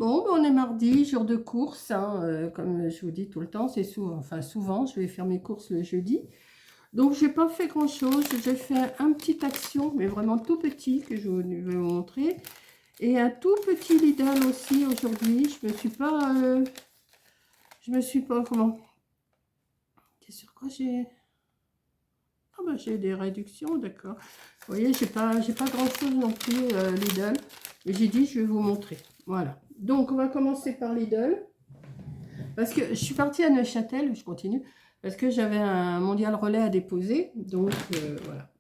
Bon, ben, on est mardi, jour de course, hein, comme je vous dis tout le temps, c'est souvent, enfin souvent, je vais faire mes courses le jeudi. Donc, j'ai pas fait grand-chose, j'ai fait un petit action, mais vraiment tout petit, que je vais vous montrer. Et un tout petit Lidl aussi aujourd'hui, comment, c'est sur quoi j'ai... Ah ben, j'ai des réductions, d'accord. Vous voyez, j'ai pas grand-chose non plus, Lidl, mais j'ai dit, je vais vous montrer. Voilà. Donc, on va commencer par Lidl. Parce que je suis partie à Neuchâtel, je continue, parce que j'avais un mondial relais à déposer. Donc, voilà.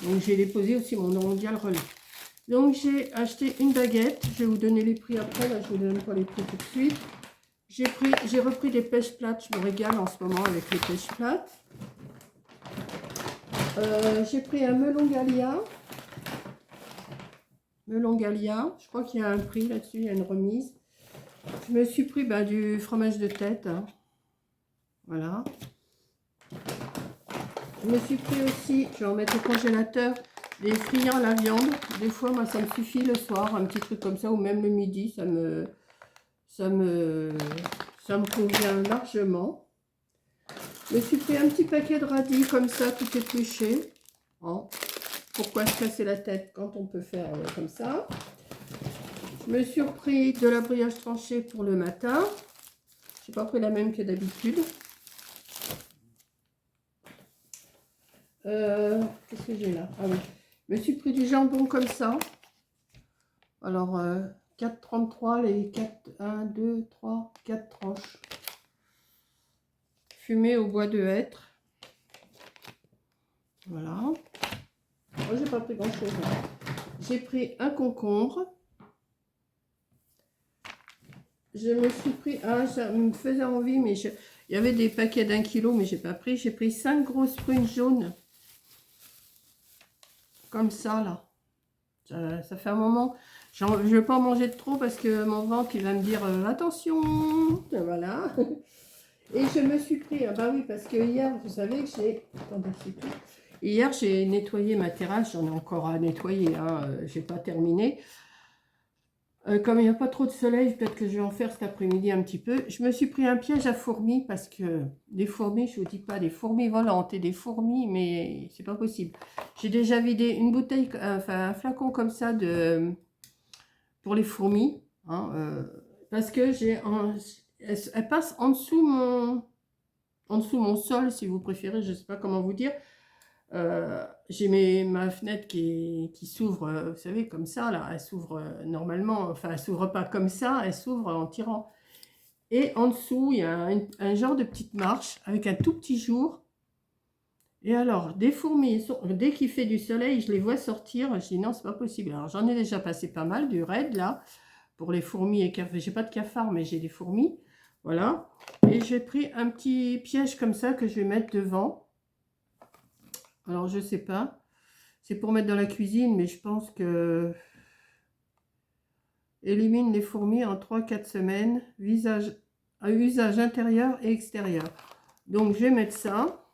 Donc, j'ai déposé aussi mon mondial relais. Donc, j'ai acheté une baguette. Je vais vous donner les prix après. Là, je ne vous donne pas les prix tout de suite. J'ai repris des pêches plates. Je me régale en ce moment avec les pêches plates. J'ai pris un melon Galia. Melon Galia. Je crois qu'il y a un prix là-dessus, il y a une remise. Je me suis pris du fromage de tête. Hein. Voilà. Je me suis pris aussi, je vais en mettre au congélateur, des friands à la viande. Des fois, moi, ça me suffit le soir, un petit truc comme ça, ou même le midi, ça me convient largement. Je me suis pris un petit paquet de radis comme ça, tout épluché. Oh, pourquoi se casser la tête quand on peut faire comme ça? Je me suis pris de la brioche tranchée pour le matin. Je n'ai pas pris la même que d'habitude. Qu'est-ce que j'ai là? Ah oui. Je me suis pris du jambon comme ça. Alors, 4,33 les 4, 1, 2, 3, 4 tranches. Fumé au bois de hêtre. Voilà. Moi, j'ai pas pris grand chose. J'ai pris un concombre. Je me suis pris, ça me faisait envie, mais il y avait des paquets d'1 kilo, mais j'ai pas pris. J'ai pris 5 grosses prunes jaunes. Comme ça, là. Ça fait un moment. Je ne vais pas en manger de trop parce que mon ventre, il va me dire attention. Voilà. Et je me suis pris, ah bah oui, parce que hier, vous savez que j'ai... Attendez, c'est tout. Hier, j'ai nettoyé ma terrasse. J'en ai encore à nettoyer. Hein, j'ai pas terminé. Comme il n'y a pas trop de soleil, peut-être que je vais en faire cet après-midi un petit peu. Je me suis pris un piège à fourmis parce que des fourmis, je ne vous dis pas, des fourmis volantes et des fourmis, mais c'est pas possible. J'ai déjà vidé une bouteille, enfin un flacon comme ça pour les fourmis, hein, parce que elle passe en dessous mon sol, si vous préférez, je ne sais pas comment vous dire. J'ai ma fenêtre qui s'ouvre, vous savez, comme ça, là, elle s'ouvre normalement, enfin, elle s'ouvre pas comme ça, elle s'ouvre en tirant. Et en dessous, il y a un genre de petite marche avec un tout petit jour. Et alors, des fourmis, dès qu'il fait du soleil, je les vois sortir, je dis non, c'est pas possible. Alors, j'en ai déjà passé pas mal, du raid, là, pour les fourmis et cafards. J'ai pas de cafards, mais j'ai des fourmis. Voilà. Et j'ai pris un petit piège comme ça que je vais mettre devant. Alors, je sais pas. C'est pour mettre dans la cuisine, mais je pense que... Élimine les fourmis en 3-4 semaines. Usage intérieur et extérieur. Donc, je vais mettre ça.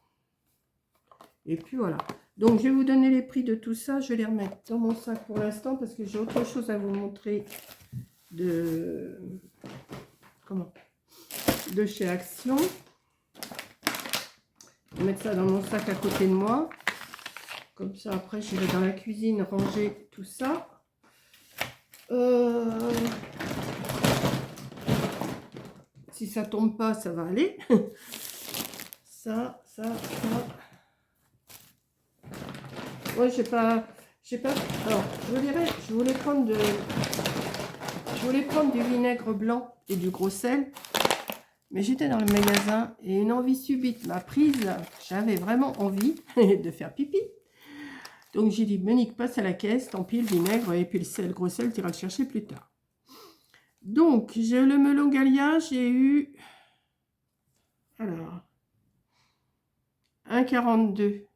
Et puis, voilà. Donc, je vais vous donner les prix de tout ça. Je vais les remettre dans mon sac pour l'instant parce que j'ai autre chose à vous montrer de... Comment? De chez Action. Je vais mettre ça dans mon sac à côté de moi. Comme ça, après, je vais dans la cuisine ranger tout ça. Si ça tombe pas, ça va aller. ça. Ouais, j'ai pas. Alors, je voulais prendre du vinaigre blanc et du gros sel. Mais j'étais dans le magasin et une envie subite m'a prise. J'avais vraiment envie de faire pipi. Donc j'ai dit, Monique, passe à la caisse, tant pis, le vinaigre et puis le gros sel, tu iras le chercher plus tard. Donc, j'ai le melon Galia, j'ai eu, alors, 1,42.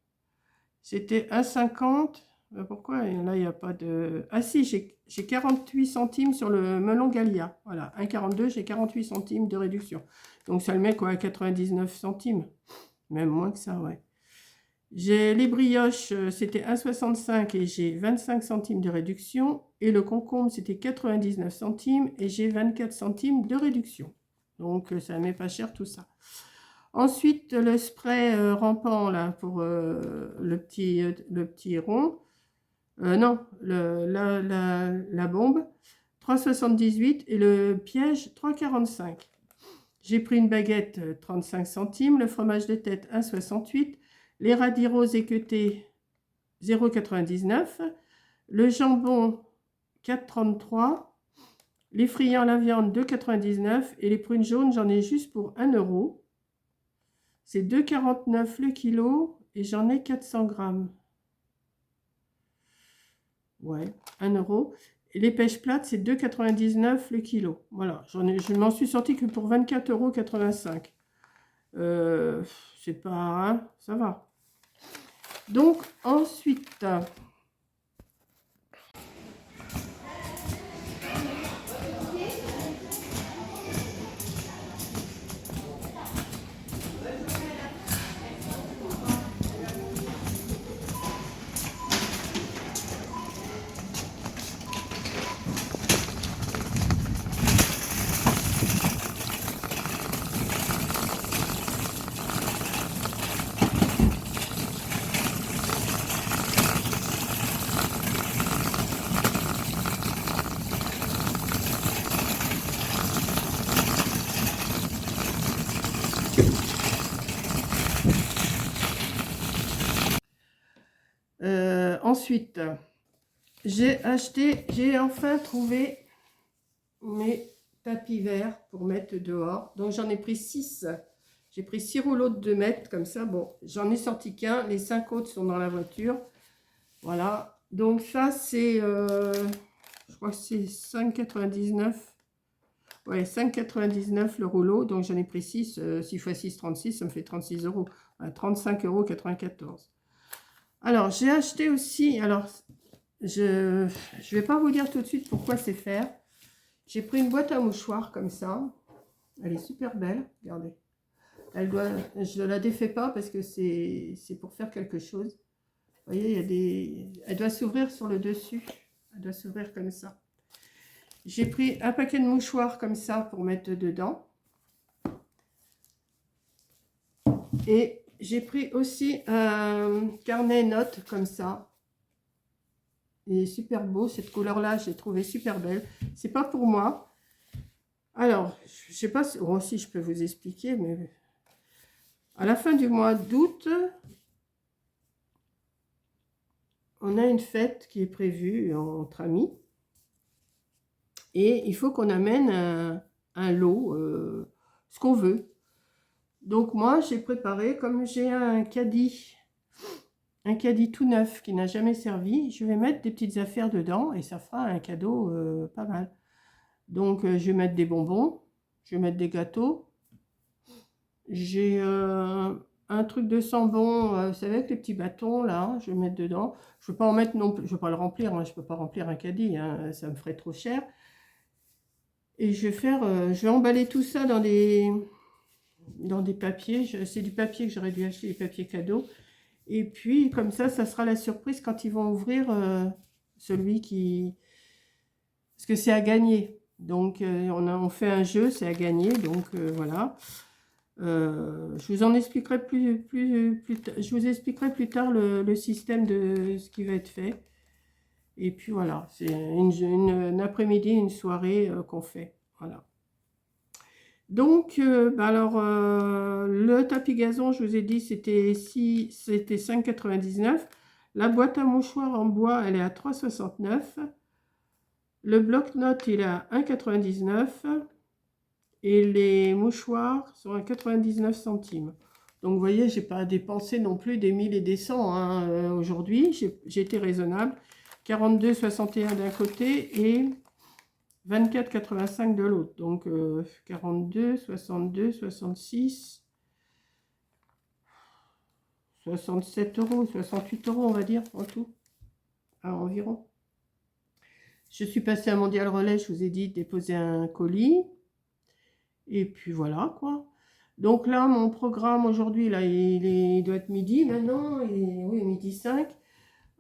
C'était 1,50. Pourquoi là, il n'y a pas de... Ah si, j'ai 48 centimes sur le melon Galia. Voilà, 1,42, j'ai 48 centimes de réduction. Donc, ça le met quoi à 99 centimes. Même moins que ça, ouais. J'ai les brioches, c'était 1,65 et j'ai 25 centimes de réduction. et le concombre, c'était 99 centimes et j'ai 24 centimes de réduction. Donc, ça ne m'est pas cher tout ça. Ensuite, le spray rampant, là, pour le petit rond. Non, la bombe, 3,78 et le piège, 3,45. J'ai pris une baguette, 35 centimes, le fromage de tête, 1,68, les radis roses équeutés, 0,99, le jambon, 4,33, les friands à la viande, 2,99 et les prunes jaunes, j'en ai juste pour 1 euro. C'est 2,49 le kilo et j'en ai 400 grammes. Ouais, 1 euro. Et les pêches plates, c'est 2,99 le kilo. Voilà, je m'en suis sorti que pour 24,85 €. C'est pas, hein, ça va. Donc, ensuite, ensuite, j'ai enfin trouvé mes tapis verts pour mettre dehors. Donc, j'en ai pris 6. J'ai pris 6 rouleaux de 2 mètres, comme ça. Bon, j'en ai sorti qu'un. Les 5 autres sont dans la voiture. Voilà. Donc, ça, c'est, je crois que c'est 5,99. Ouais, 5,99 le rouleau. Donc, j'en ai pris 6. 6 x 6, 36. Ça me fait 36 €. 35,94 €. Alors, j'ai acheté aussi... Alors, je ne vais pas vous dire tout de suite pourquoi c'est faire. J'ai pris une boîte à mouchoirs comme ça. Elle est super belle. Regardez. Je ne la défais pas parce que c'est pour faire quelque chose. Vous voyez, il y a des... Elle doit s'ouvrir sur le dessus. Elle doit s'ouvrir comme ça. J'ai pris un paquet de mouchoirs comme ça pour mettre dedans. Et j'ai pris aussi un carnet notes comme ça. Il est super beau. Cette couleur-là, j'ai trouvé super belle. C'est pas pour moi. Alors, je sais pas si... Oh, si je peux vous expliquer, mais... À la fin du mois d'août, on a une fête qui est prévue entre amis. Et il faut qu'on amène un lot, ce qu'on veut. Donc moi, j'ai préparé, comme j'ai un caddie tout neuf qui n'a jamais servi, je vais mettre des petites affaires dedans et ça fera un cadeau pas mal. Donc je vais mettre des bonbons, je vais mettre des gâteaux. J'ai un truc de sambon, vous savez, avec les petits bâtons là, je vais mettre dedans. Je ne vais pas en mettre non plus, je ne vais pas le remplir, hein, je ne peux pas remplir un caddie, hein, ça me ferait trop cher. Et je vais emballer tout ça dans des papiers. C'est du papier que j'aurais dû acheter, des papiers cadeaux. Et puis, comme ça sera la surprise quand ils vont ouvrir celui qui... Parce que c'est à gagner. Donc, on fait un jeu, c'est à gagner. Donc, voilà. Je vous en expliquerai je vous expliquerai plus tard le système de ce qui va être fait. Et puis, voilà. C'est une après-midi, une soirée qu'on fait. Voilà. Donc, le tapis gazon, je vous ai dit, c'était 5,99. La boîte à mouchoirs en bois, elle est à 3,69. Le bloc-notes, il est à 1,99. Et les mouchoirs sont à 99 centimes. Donc, vous voyez, je n'ai pas dépensé non plus des 1000 et des 100 hein, aujourd'hui. J'ai été raisonnable. 42,61 d'un côté et 24,85 de l'autre. Donc, 42, 62, 66, 67 €, 68 €, on va dire, en tout, environ. Je suis passée à Mondial Relais, je vous ai dit, déposer un colis. Et puis, voilà, quoi. Donc là, mon programme aujourd'hui, là, il doit être midi maintenant. Oui, midi 5.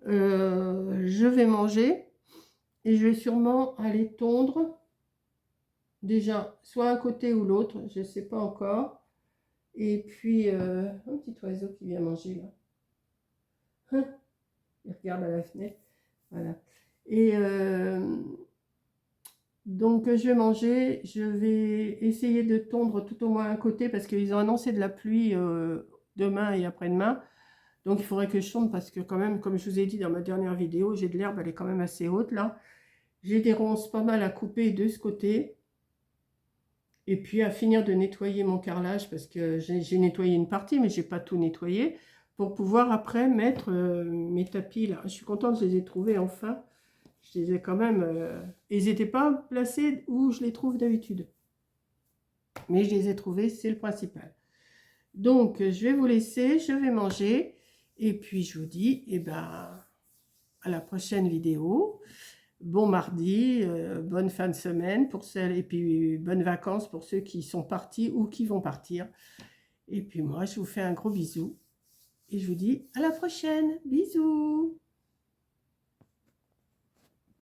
Je vais manger. Et je vais sûrement aller tondre, déjà, soit un côté ou l'autre, je ne sais pas encore. Et puis, un petit oiseau qui vient manger là. Hein, il regarde à la fenêtre. Voilà. Et donc, je vais manger. Je vais essayer de tondre tout au moins un côté parce qu'ils ont annoncé de la pluie demain et après-demain. Donc, il faudrait que je tonde parce que quand même, comme je vous ai dit dans ma dernière vidéo, j'ai de l'herbe, elle est quand même assez haute là. J'ai des ronces pas mal à couper de ce côté. Et puis à finir de nettoyer mon carrelage parce que j'ai nettoyé une partie, mais j'ai pas tout nettoyé pour pouvoir après mettre mes tapis là. Je suis contente, je les ai trouvés enfin. Je les ai quand même. Ils n'étaient pas placés où je les trouve d'habitude. Mais je les ai trouvés, c'est le principal. Donc je vais vous laisser, je vais manger. Et puis je vous dis, eh ben, à la prochaine vidéo. Bon mardi, bonne fin de semaine pour celles, et puis bonnes vacances pour ceux qui sont partis ou qui vont partir. Et puis moi, je vous fais un gros bisou et je vous dis à la prochaine. Bisous!